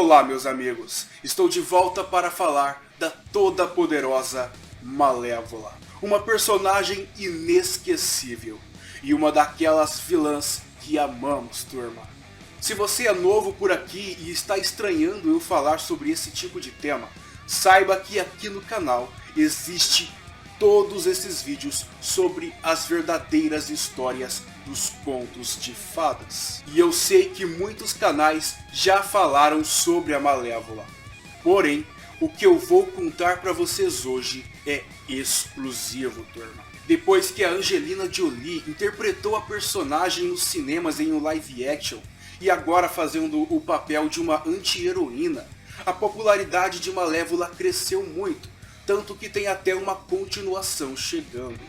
Olá, meus amigos, estou de volta para falar da toda-poderosa Malévola, uma personagem inesquecível e uma daquelas vilãs que amamos, turma. Se você é novo por aqui e está estranhando eu falar sobre esse tipo de tema, saiba que aqui no canal existe todos esses vídeos sobre as verdadeiras histórias dos contos de fadas. E eu sei que muitos canais já falaram sobre a Malévola. Porém, o que eu vou contar para vocês hoje é exclusivo, turma. Depois que a Angelina Jolie interpretou a personagem nos cinemas em um live action, e agora fazendo o papel de uma anti-heroína, a popularidade de Malévola cresceu muito, tanto que tem até uma continuação chegando.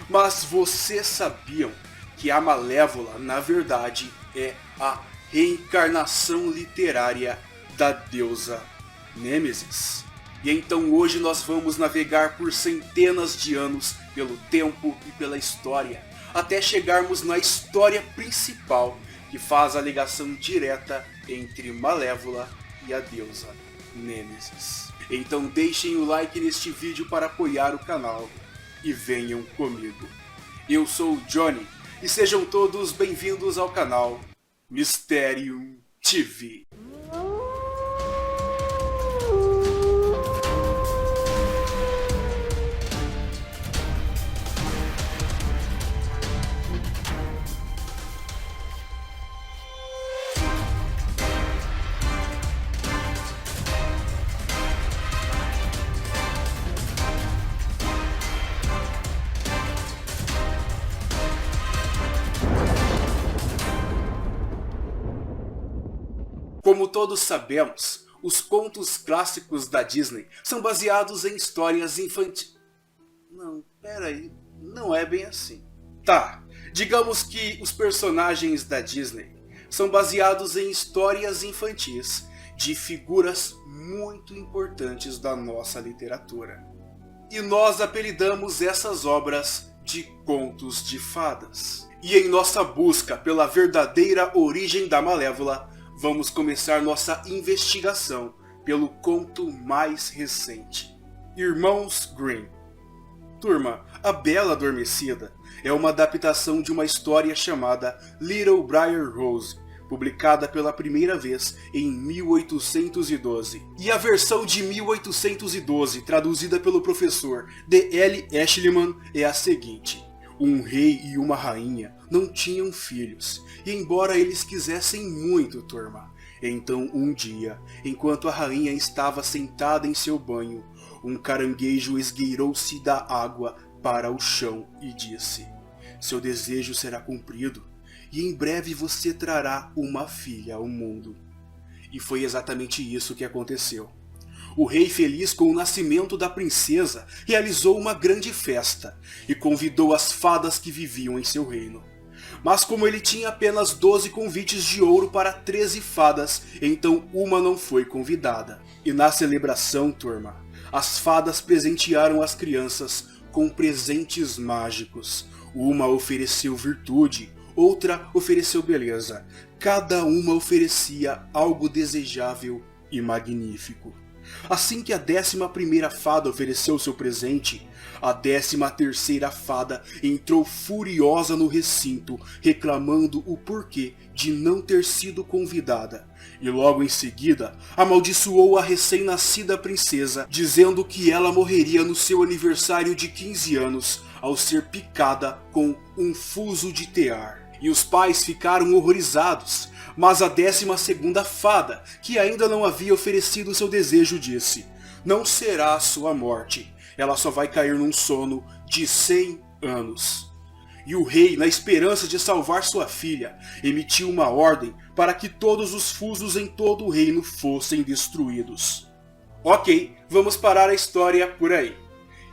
Mas vocês sabiam que a Malévola, na verdade, é a reencarnação literária da deusa Nêmesis? E então hoje nós vamos navegar por centenas de anos pelo tempo e pela história, até chegarmos na história principal, que faz a ligação direta entre Malévola e a deusa Nêmesis. Então deixem o like neste vídeo para apoiar o canal e venham comigo. Eu sou o Johnny e sejam todos bem-vindos ao canal Mysterium TV. Como todos sabemos, os contos clássicos da Disney são baseados em histórias infantis. Não, pera aí, não é bem assim. Tá, digamos que os personagens da Disney são baseados em histórias infantis de figuras muito importantes da nossa literatura. E nós apelidamos essas obras de contos de fadas. E em nossa busca pela verdadeira origem da Malévola, vamos começar nossa investigação pelo conto mais recente, Irmãos Grimm. Turma, A Bela Adormecida é uma adaptação de uma história chamada Little Briar Rose, publicada pela primeira vez em 1812. E a versão de 1812, traduzida pelo professor D.L. Ashliman, é a seguinte: um rei e uma rainha não tinham filhos, e embora eles quisessem muito, turma, então um dia, enquanto a rainha estava sentada em seu banho, um caranguejo esgueirou-se da água para o chão e disse: seu desejo será cumprido, e em breve você trará uma filha ao mundo. E foi exatamente isso que aconteceu. O rei, feliz com o nascimento da princesa, realizou uma grande festa e convidou as fadas que viviam em seu reino. Mas como ele tinha apenas 12 convites de ouro para 13 fadas, então uma não foi convidada. E na celebração, turma, as fadas presentearam as crianças com presentes mágicos. Uma ofereceu virtude, outra ofereceu beleza. Cada uma oferecia algo desejável e magnífico. Assim que a 11ª fada ofereceu seu presente, a 13ª fada entrou furiosa no recinto, reclamando o porquê de não ter sido convidada. E logo em seguida, amaldiçoou a recém-nascida princesa, dizendo que ela morreria no seu aniversário de 15 anos, ao ser picada com um fuso de tear. E os pais ficaram horrorizados. Mas a 12ª fada, que ainda não havia oferecido seu desejo, disse: não será a sua morte, ela só vai cair num sono de 100 anos. E o rei, na esperança de salvar sua filha, emitiu uma ordem para que todos os fusos em todo o reino fossem destruídos. Ok, vamos parar a história por aí.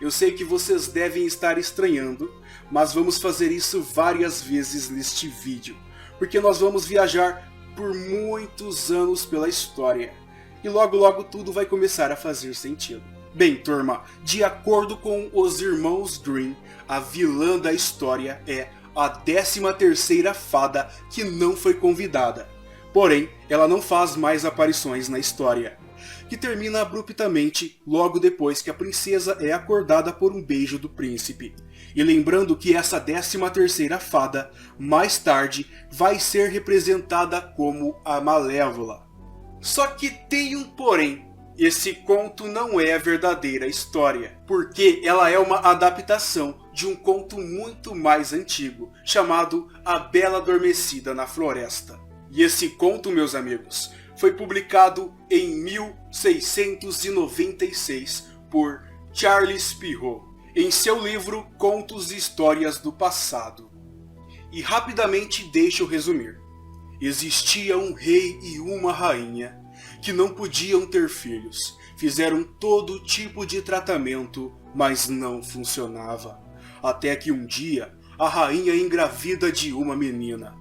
Eu sei que vocês devem estar estranhando, mas vamos fazer isso várias vezes neste vídeo, porque nós vamos viajar por muitos anos pela história, e logo logo tudo vai começar a fazer sentido. Bem, turma, de acordo com os Irmãos Grimm, a vilã da história é a 13ª fada que não foi convidada. Porém, ela não faz mais aparições na história, que termina abruptamente logo depois que a princesa é acordada por um beijo do príncipe. E lembrando que essa 13ª fada, mais tarde, vai ser representada como a Malévola. Só que tem um porém. Esse conto não é a verdadeira história, porque ela é uma adaptação de um conto muito mais antigo, chamado A Bela Adormecida na Floresta. E esse conto, meus amigos, foi publicado em 1696 por Charles Perrault, em seu livro Contos e Histórias do Passado. E rapidamente deixo resumir. Existia um rei e uma rainha que não podiam ter filhos. Fizeram todo tipo de tratamento, mas não funcionava. Até que um dia, a rainha engravida de uma menina.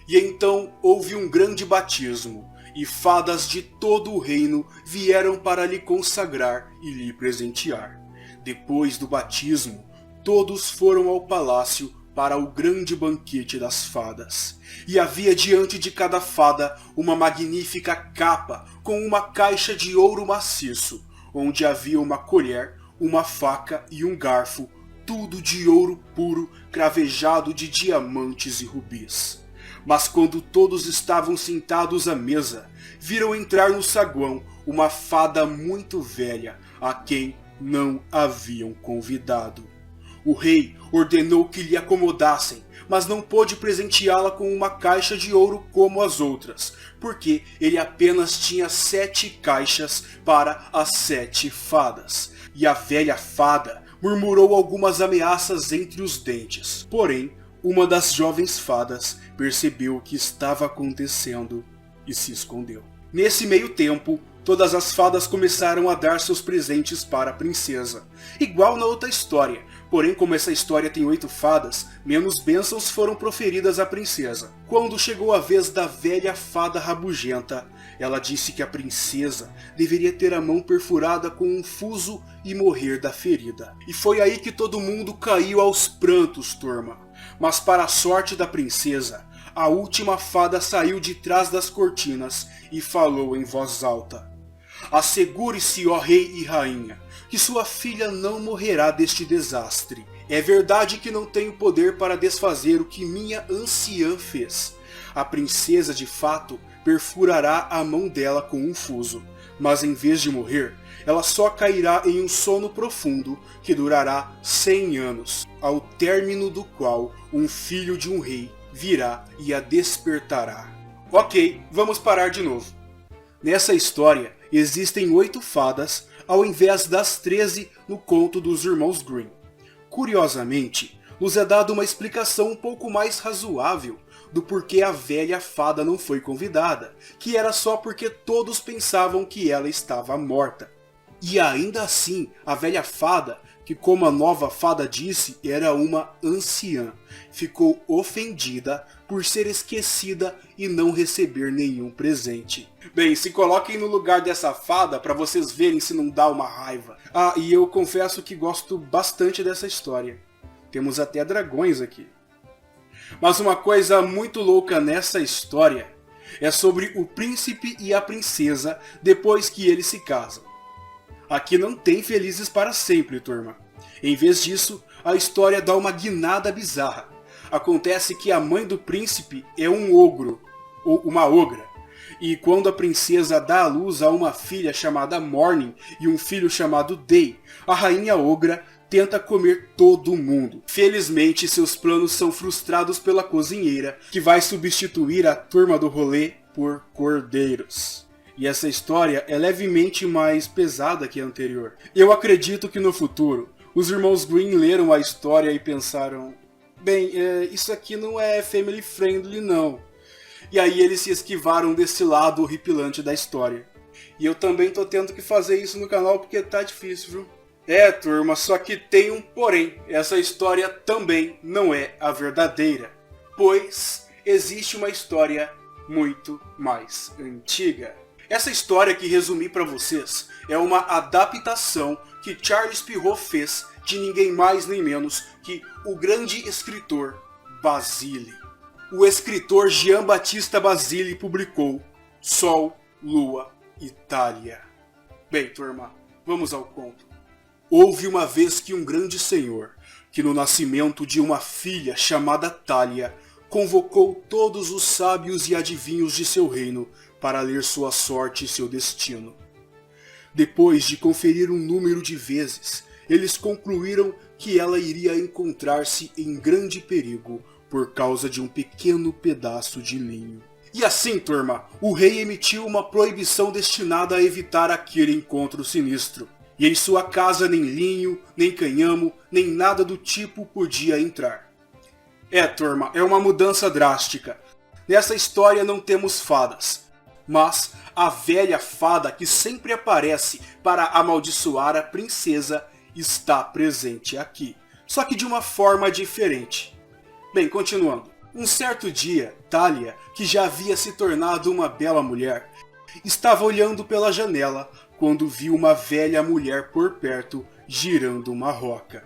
E então houve um grande batismo, e fadas de todo o reino vieram para lhe consagrar e lhe presentear. Depois do batismo, todos foram ao palácio para o grande banquete das fadas. E havia diante de cada fada uma magnífica capa com uma caixa de ouro maciço, onde havia uma colher, uma faca e um garfo, tudo de ouro puro, cravejado de diamantes e rubis. Mas quando todos estavam sentados à mesa, viram entrar no saguão uma fada muito velha, a quem não haviam convidado. O rei ordenou que lhe acomodassem, mas não pôde presenteá-la com uma caixa de ouro como as outras, porque ele apenas tinha 7 caixas para as 7 fadas. E a velha fada murmurou algumas ameaças entre os dentes. Porém, uma das jovens fadas percebeu o que estava acontecendo e se escondeu. Nesse meio tempo, todas as fadas começaram a dar seus presentes para a princesa, igual na outra história. Porém, como essa história tem 8 fadas, menos bênçãos foram proferidas à princesa. Quando chegou a vez da velha fada rabugenta, ela disse que a princesa deveria ter a mão perfurada com um fuso e morrer da ferida. E foi aí que todo mundo caiu aos prantos, turma. Mas para a sorte da princesa, a última fada saiu de trás das cortinas e falou em voz alta: "Assegure-se, ó rei e rainha, que sua filha não morrerá deste desastre. É verdade que não tenho poder para desfazer o que minha anciã fez. A princesa, de fato, perfurará a mão dela com um fuso, mas em vez de morrer, ela só cairá em um sono profundo que durará 100 anos, ao término do qual um filho de um rei virá e a despertará." Ok, vamos parar de novo. Nessa história, existem 8 fadas, ao invés das 13 no conto dos irmãos Grimm. Curiosamente, nos é dada uma explicação um pouco mais razoável do porquê a velha fada não foi convidada, que era só porque todos pensavam que ela estava morta. E ainda assim, a velha fada, que como a nova fada disse, era uma anciã, ficou ofendida por ser esquecida e não receber nenhum presente. Bem, se coloquem no lugar dessa fada para vocês verem se não dá uma raiva. Ah, e eu confesso que gosto bastante dessa história. Temos até dragões aqui. Mas uma coisa muito louca nessa história é sobre o príncipe e a princesa depois que eles se casam. Aqui não tem felizes para sempre, turma. Em vez disso, a história dá uma guinada bizarra. Acontece que a mãe do príncipe é um ogro, ou uma ogra. E quando a princesa dá à luz a uma filha chamada Morning e um filho chamado Day, a rainha ogra tenta comer todo mundo. Felizmente, seus planos são frustrados pela cozinheira, que vai substituir a turma do rolê por cordeiros. E essa história é levemente mais pesada que a anterior. Eu acredito que no futuro, os irmãos Grimm leram a história e pensaram: bem, isso aqui não é family friendly não. E aí eles se esquivaram desse lado horripilante da história. E eu também tô tendo que fazer isso no canal porque tá difícil, viu? É, turma, só que tem um porém. Essa história também não é a verdadeira, pois existe uma história muito mais antiga. Essa história que resumi para vocês é uma adaptação que Charles Perrault fez de ninguém mais nem menos que o grande escritor Basile. o escritor Giambattista Basile publicou Sol, Lua e Thalia. Bem, turma, vamos ao conto. Houve uma vez que um grande senhor, que no nascimento de uma filha chamada Thalia, convocou todos os sábios e adivinhos de seu reino para ler sua sorte e seu destino. Depois de conferir um número de vezes, eles concluíram que ela iria encontrar-se em grande perigo por causa de um pequeno pedaço de linho. E assim, turma, o rei emitiu uma proibição destinada a evitar aquele encontro sinistro. E em sua casa nem linho, nem canhamo, nem nada do tipo podia entrar. Turma, é uma mudança drástica. Nessa história não temos fadas, mas a velha fada que sempre aparece para amaldiçoar a princesa está presente aqui, só que de uma forma diferente. Bem, continuando. Um certo dia, Thalia, que já havia se tornado uma bela mulher, estava olhando pela janela quando viu uma velha mulher por perto girando uma roca.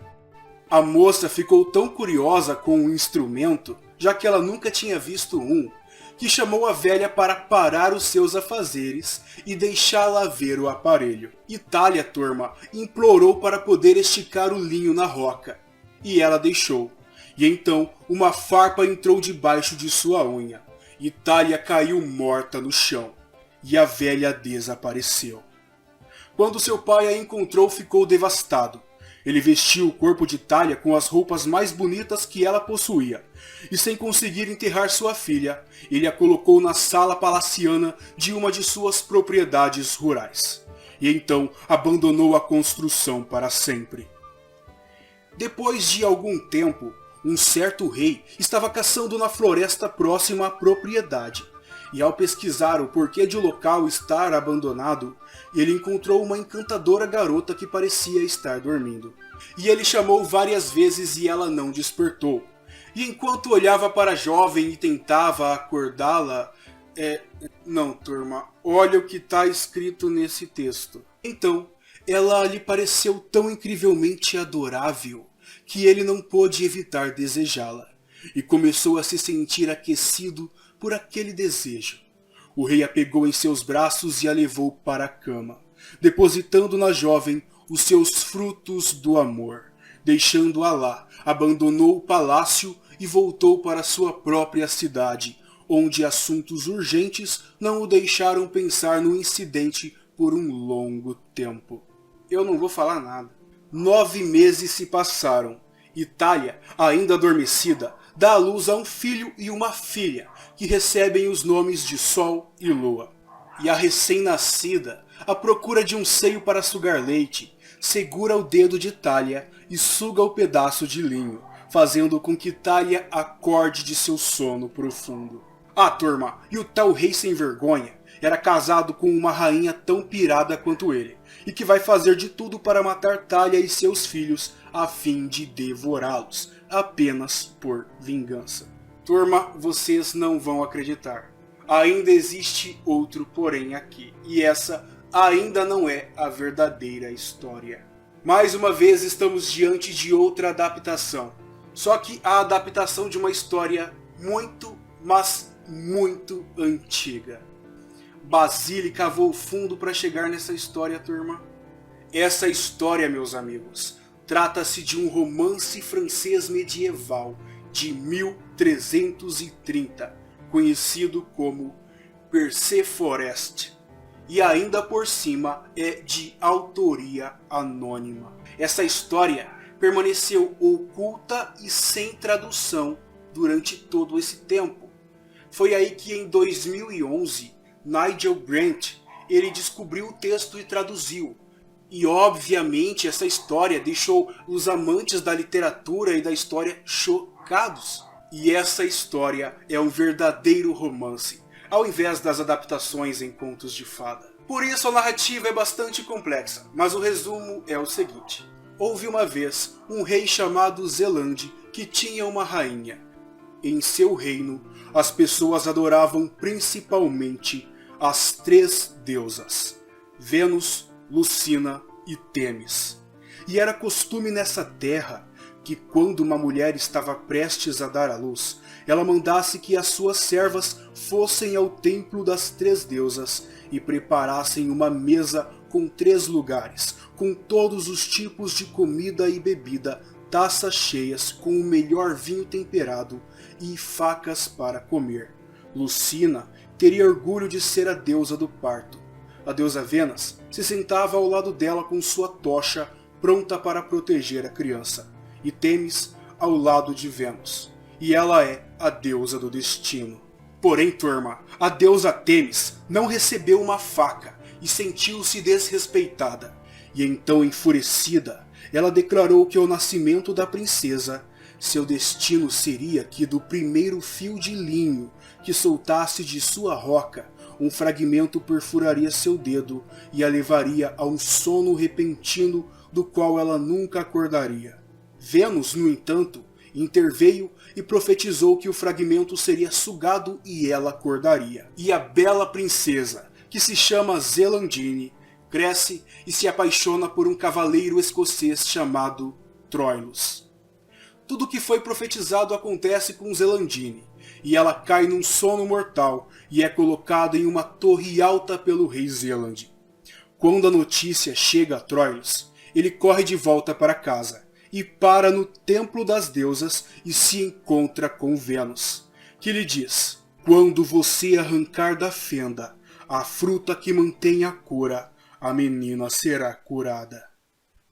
A moça ficou tão curiosa com o instrumento, já que ela nunca tinha visto um, que chamou a velha para parar os seus afazeres e deixá-la ver o aparelho. E Thalia, turma, implorou para poder esticar o linho na roca, e ela deixou. E então uma farpa entrou debaixo de sua unha, e Thalia caiu morta no chão, e a velha desapareceu. Quando seu pai a encontrou, ficou devastado. Ele vestiu o corpo de Thalia com as roupas mais bonitas que ela possuía, e sem conseguir enterrar sua filha, ele a colocou na sala palaciana de uma de suas propriedades rurais, e então abandonou a construção para sempre. Depois de algum tempo, um certo rei estava caçando na floresta próxima à propriedade, e ao pesquisar o porquê de o local estar abandonado, ele encontrou uma encantadora garota que parecia estar dormindo. E ele chamou várias vezes e ela não despertou. E enquanto olhava para a jovem e tentava acordá-la... Não, turma, olha o que está escrito nesse texto. Então, ela lhe pareceu tão incrivelmente adorável que ele não pôde evitar desejá-la, e começou a se sentir aquecido por aquele desejo. O rei a pegou em seus braços e a levou para a cama, depositando na jovem os seus frutos do amor. Deixando-a lá, abandonou o palácio e voltou para sua própria cidade, onde assuntos urgentes não o deixaram pensar no incidente por um longo tempo. Eu não vou falar nada. 9 meses se passaram, e Thalia, ainda adormecida, dá à luz a um filho e uma filha, que recebem os nomes de Sol e Lua. E a recém-nascida, à procura de um seio para sugar leite, segura o dedo de Thalia e suga o pedaço de linho, fazendo com que Thalia acorde de seu sono profundo. Turma, e o tal rei sem vergonha era casado com uma rainha tão pirada quanto ele, e que vai fazer de tudo para matar Thalia e seus filhos a fim de devorá-los, apenas por vingança. Turma, vocês não vão acreditar. Ainda existe outro porém aqui, e essa ainda não é a verdadeira história. Mais uma vez estamos diante de outra adaptação, só que a adaptação de uma história muito, mas muito antiga. Basile cavou fundo para chegar nessa história, turma. Essa história, meus amigos, trata-se de um romance francês medieval de 1330, conhecido como Perceforest, e ainda por cima é de autoria anônima. Essa história permaneceu oculta e sem tradução durante todo esse tempo. Foi aí que em 2011, Nigel Brent, ele descobriu o texto e traduziu. E obviamente essa história deixou os amantes da literatura e da história chocados. E essa história é um verdadeiro romance, ao invés das adaptações em contos de fada. Por isso a narrativa é bastante complexa, mas o resumo é o seguinte. Houve uma vez um rei chamado Zelande que tinha uma rainha. Em seu reino, as pessoas adoravam principalmente as 3 deusas, Vênus, Lucina e Temis. E era costume nessa terra que quando uma mulher estava prestes a dar à luz, ela mandasse que as suas servas fossem ao templo das 3 deusas e preparassem uma mesa com 3 lugares, com todos os tipos de comida e bebida, taças cheias com o melhor vinho temperado e facas para comer. Lucina teria orgulho de ser a deusa do parto. A deusa Vênus se sentava ao lado dela com sua tocha pronta para proteger a criança, e Temis ao lado de Vênus, e ela é a deusa do destino. Porém, turma, a deusa Temis não recebeu uma faca e sentiu-se desrespeitada, e então, enfurecida, ela declarou que ao nascimento da princesa, seu destino seria que do primeiro fio de linho que soltasse de sua roca, um fragmento perfuraria seu dedo e a levaria a um sono repentino do qual ela nunca acordaria. Vênus, no entanto, interveio e profetizou que o fragmento seria sugado e ela acordaria. E a bela princesa, que se chama Zelandine, cresce e se apaixona por um cavaleiro escocês chamado Troilus. Tudo o que foi profetizado acontece com Zelandine, e ela cai num sono mortal e é colocada em uma torre alta pelo rei Zeland. Quando a notícia chega a Troilus, ele corre de volta para casa e para no templo das deusas e se encontra com Vênus, que lhe diz: quando você arrancar da fenda a fruta que mantém a cura, a menina será curada.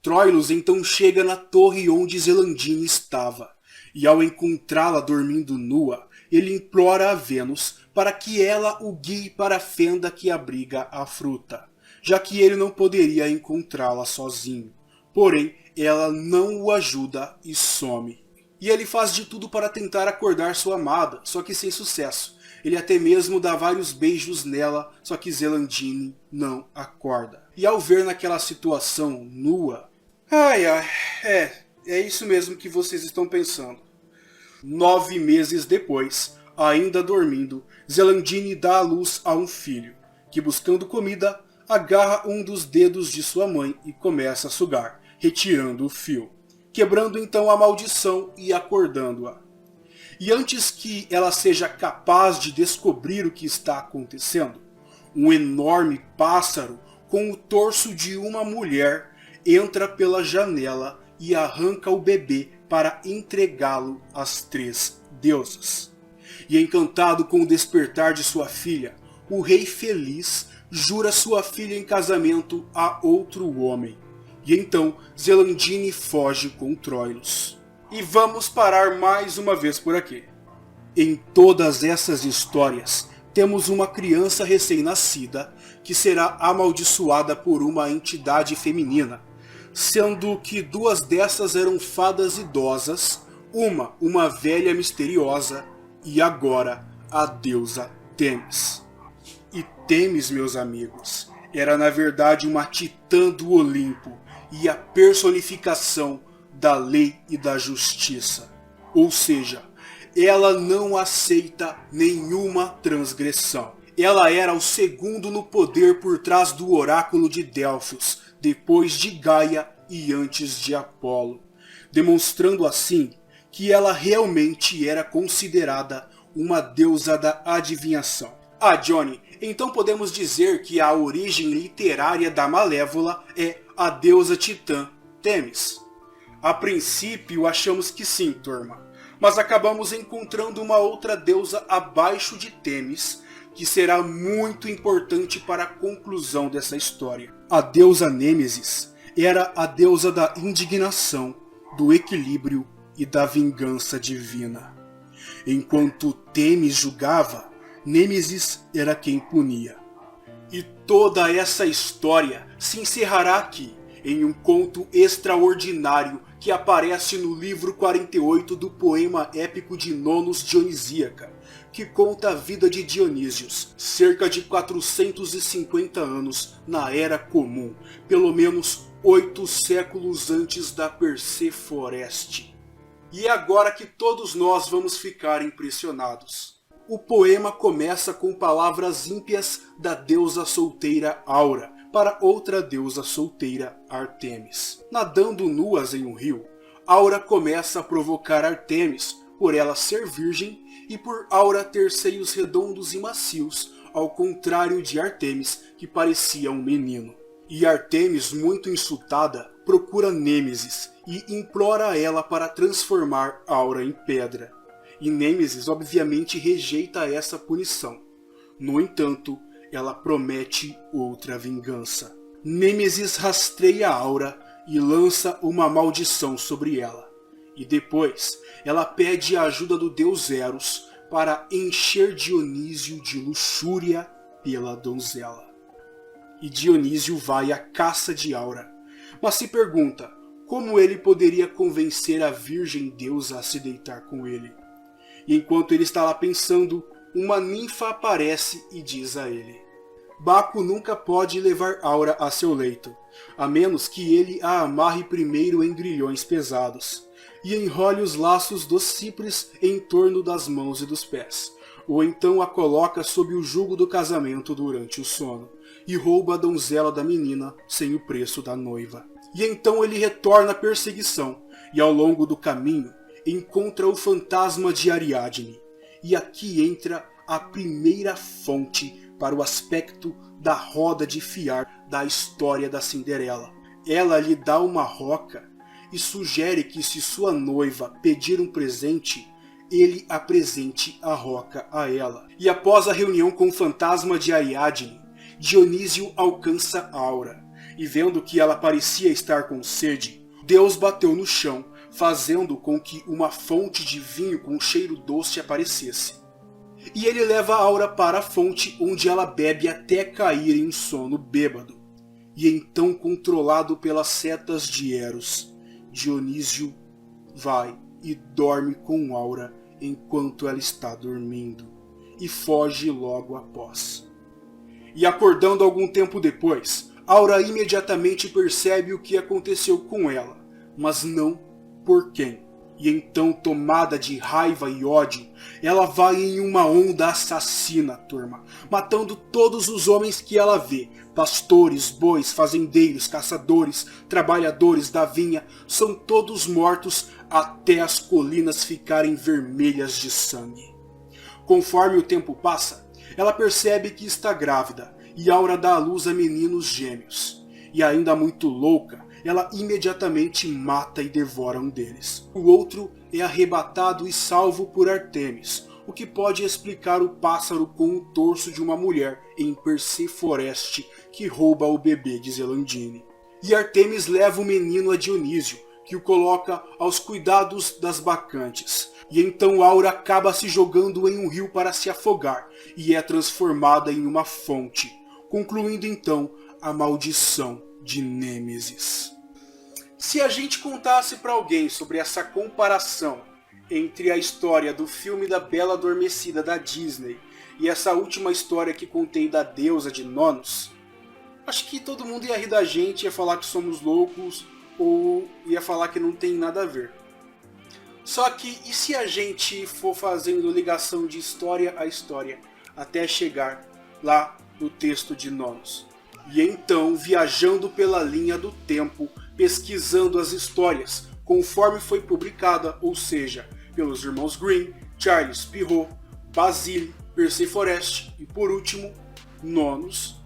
Troilus então chega na torre onde Zelandine estava, e ao encontrá-la dormindo nua, ele implora a Vênus para que ela o guie para a fenda que abriga a fruta, já que ele não poderia encontrá-la sozinho. Porém, ela não o ajuda e some. E ele faz de tudo para tentar acordar sua amada, só que sem sucesso. Ele até mesmo dá vários beijos nela, só que Zelandine não acorda. E ao ver naquela situação nua... É isso mesmo que vocês estão pensando. 9 meses depois, ainda dormindo, Zelandine dá à luz a um filho, que buscando comida, agarra um dos dedos de sua mãe e começa a sugar, retirando o fio, quebrando então a maldição e acordando-a. E antes que ela seja capaz de descobrir o que está acontecendo, um enorme pássaro com o torso de uma mulher entra pela janela e arranca o bebê para entregá-lo às 3 deusas. E encantado com o despertar de sua filha, o rei feliz jura sua filha em casamento a outro homem. E então Zelandine foge com Troilus. E vamos parar mais uma vez por aqui. Em todas essas histórias, temos uma criança recém-nascida que será amaldiçoada por uma entidade feminina, sendo que 2 dessas eram fadas idosas, uma velha misteriosa e agora a deusa Temis. E Temis, meus amigos, era na verdade uma titã do Olimpo e a personificação da lei e da justiça. Ou seja, ela não aceita nenhuma transgressão. Ela era o segundo no poder por trás do oráculo de Delfos, depois de Gaia e antes de Apolo, demonstrando assim que ela realmente era considerada uma deusa da adivinhação. Ah, Johnny, então podemos dizer que a origem literária da Malévola é a deusa titã Temis? A princípio achamos que sim, turma, mas acabamos encontrando uma outra deusa abaixo de Temis, que será muito importante para a conclusão dessa história. A deusa Nêmesis era a deusa da indignação, do equilíbrio e da vingança divina. Enquanto Temis julgava, Nêmesis era quem punia. E toda essa história se encerrará aqui, em um conto extraordinário que aparece no livro 48 do poema épico de Nonos Dionisíaca, que conta a vida de Dionísios, cerca de 450 anos na Era Comum, pelo menos 8 séculos antes da Perseforeste. E é agora que todos nós vamos ficar impressionados. O poema começa com palavras ímpias da deusa solteira Aura para outra deusa solteira, Artemis. Nadando nuas em um rio, Aura começa a provocar Artemis por ela ser virgem e por Aura ter seios redondos e macios, ao contrário de Artemis, que parecia um menino. E Artemis, muito insultada, procura Nêmesis e implora a ela para transformar Aura em pedra. E Nêmesis obviamente rejeita essa punição. No entanto, ela promete outra vingança. Nêmesis rastreia Aura e lança uma maldição sobre ela. E depois, ela pede a ajuda do deus Eros para encher Dionísio de luxúria pela donzela. E Dionísio vai à caça de Aura, mas se pergunta como ele poderia convencer a virgem deusa a se deitar com ele. E enquanto ele está lá pensando, uma ninfa aparece e diz a ele: Baco nunca pode levar Aura a seu leito, a menos que ele a amarre primeiro em grilhões pesados, e enrole os laços dos cipres em torno das mãos e dos pés, ou então a coloca sob o jugo do casamento durante o sono, e rouba a donzela da menina sem o preço da noiva. E então ele retorna à perseguição, e ao longo do caminho encontra o fantasma de Ariadne. E aqui entra a primeira fonte para o aspecto da roda de fiar da história da Cinderela. Ela lhe dá uma roca e sugere que, se sua noiva pedir um presente, ele apresente a roca a ela. E após a reunião com o fantasma de Ariadne, Dionísio alcança Aura, e vendo que ela parecia estar com sede, Deus bateu no chão, fazendo com que uma fonte de vinho com cheiro doce aparecesse. E ele leva Aura para a fonte, onde ela bebe até cair em um sono bêbado. E então, controlado pelas setas de Eros, Dionísio vai e dorme com Aura enquanto ela está dormindo, e foge logo após. E acordando algum tempo depois, Aura imediatamente percebe o que aconteceu com ela, mas não por quem. E então, tomada de raiva e ódio, ela vai em uma onda assassina, turma, matando todos os homens que ela vê. Pastores, bois, fazendeiros, caçadores, trabalhadores da vinha, são todos mortos até as colinas ficarem vermelhas de sangue. Conforme o tempo passa, ela percebe que está grávida, e Aura dá à luz a meninos gêmeos. E ainda muito louca, ela imediatamente mata e devora um deles. O outro é arrebatado e salvo por Artemis, o que pode explicar o pássaro com o torso de uma mulher em Perseforeste que rouba o bebê de Zelandine. E Artemis leva o menino a Dionísio, que o coloca aos cuidados das bacantes. E então Aura acaba se jogando em um rio para se afogar, e é transformada em uma fonte, concluindo então a maldição de Nêmesis. Se a gente contasse para alguém sobre essa comparação entre a história do filme da Bela Adormecida da Disney e essa última história que contei da deusa de Nonos, acho que todo mundo ia rir da gente, ia falar que somos loucos ou ia falar que não tem nada a ver. Só que e se a gente for fazendo ligação de história a história até chegar lá no texto de Nonos? E então, viajando pela linha do tempo, pesquisando as histórias conforme foi publicada, ou seja, pelos irmãos Grimm, Charles Perrault, Basile, Perseforeste e, por último, Nonos,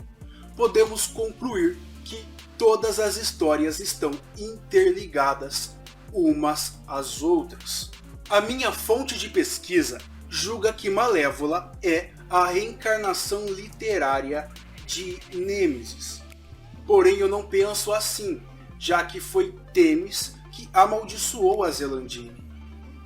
podemos concluir que todas as histórias estão interligadas umas às outras. A minha fonte de pesquisa julga que Malévola é a reencarnação literária de Nêmesis. Porém, eu não penso assim, já que foi Temis que amaldiçoou a Zelandine.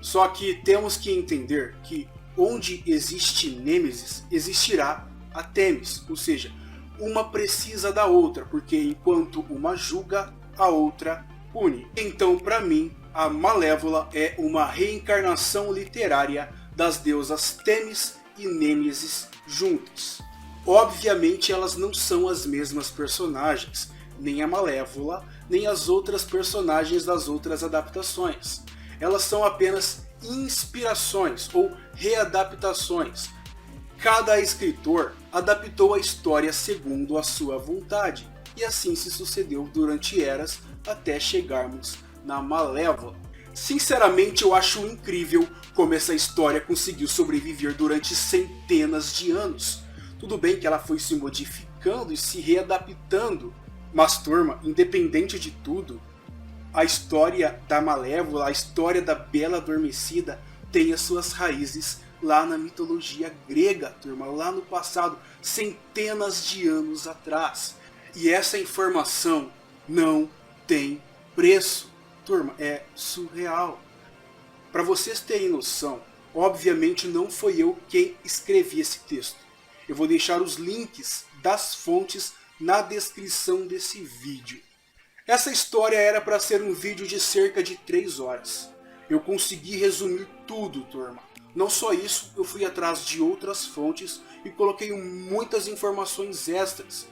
Só que temos que entender que onde existe Nêmesis, existirá a Temis, ou seja, uma precisa da outra, porque enquanto uma julga, a outra pune. Então, para mim, a Malévola é uma reencarnação literária das deusas Temis e Nêmesis juntas. Obviamente elas não são as mesmas personagens, nem a Malévola, nem as outras personagens das outras adaptações. Elas são apenas inspirações ou readaptações. Cada escritor adaptou a história segundo a sua vontade, e assim se sucedeu durante eras até chegarmos na Malévola. Sinceramente, eu acho incrível como essa história conseguiu sobreviver durante centenas de anos. Tudo bem que ela foi se modificando e se readaptando, mas turma, independente de tudo, a história da Malévola, a história da Bela Adormecida tem as suas raízes lá na mitologia grega, turma, lá no passado, centenas de anos atrás. E essa informação não tem preço. Turma, é surreal. Para vocês terem noção, obviamente não foi eu quem escrevi esse texto. Eu vou deixar os links das fontes na descrição desse vídeo. Essa história era para ser um vídeo de cerca de 3 horas. Eu consegui resumir tudo, turma. Não só isso, eu fui atrás de outras fontes e coloquei muitas informações extras.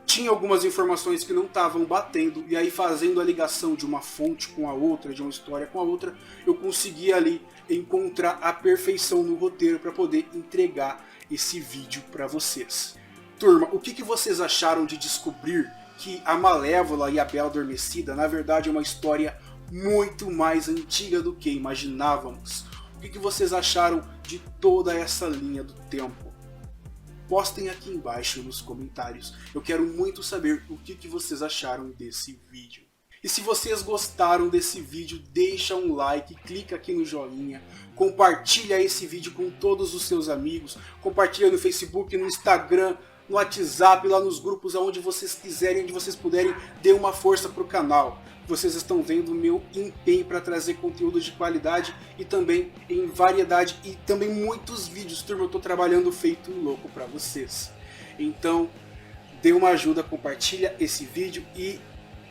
Tinha algumas informações que não estavam batendo, e aí fazendo a ligação de uma fonte com a outra, de uma história com a outra, eu consegui ali encontrar a perfeição no roteiro para poder entregar esse vídeo para vocês. Turma, o que vocês acharam de descobrir que a Malévola e a Bela Adormecida na verdade é uma história muito mais antiga do que imaginávamos? O que vocês acharam de toda essa linha do tempo? Postem aqui embaixo nos comentários. Eu quero muito saber o que vocês acharam desse vídeo. E se vocês gostaram desse vídeo, deixa um like, clica aqui no joinha, compartilha esse vídeo com todos os seus amigos, compartilha no Facebook, no Instagram, no WhatsApp, lá nos grupos, aonde vocês quiserem, onde vocês puderem, dê uma força para o canal. Vocês estão vendo o meu empenho para trazer conteúdo de qualidade e também em variedade e também muitos vídeos, turma, eu estou trabalhando feito um louco para vocês. Então, dê uma ajuda, compartilha esse vídeo e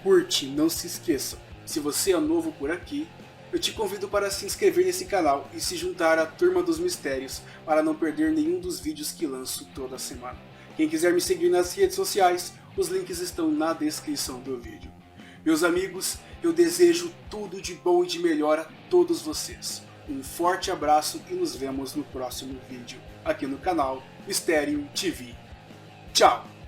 curte, não se esqueça. Se você é novo por aqui, eu te convido para se inscrever nesse canal e se juntar à Turma dos Mistérios para não perder nenhum dos vídeos que lanço toda semana. Quem quiser me seguir nas redes sociais, os links estão na descrição do vídeo. Meus amigos, eu desejo tudo de bom e de melhor a todos vocês. Um forte abraço e nos vemos no próximo vídeo, aqui no canal Mistério TV. Tchau!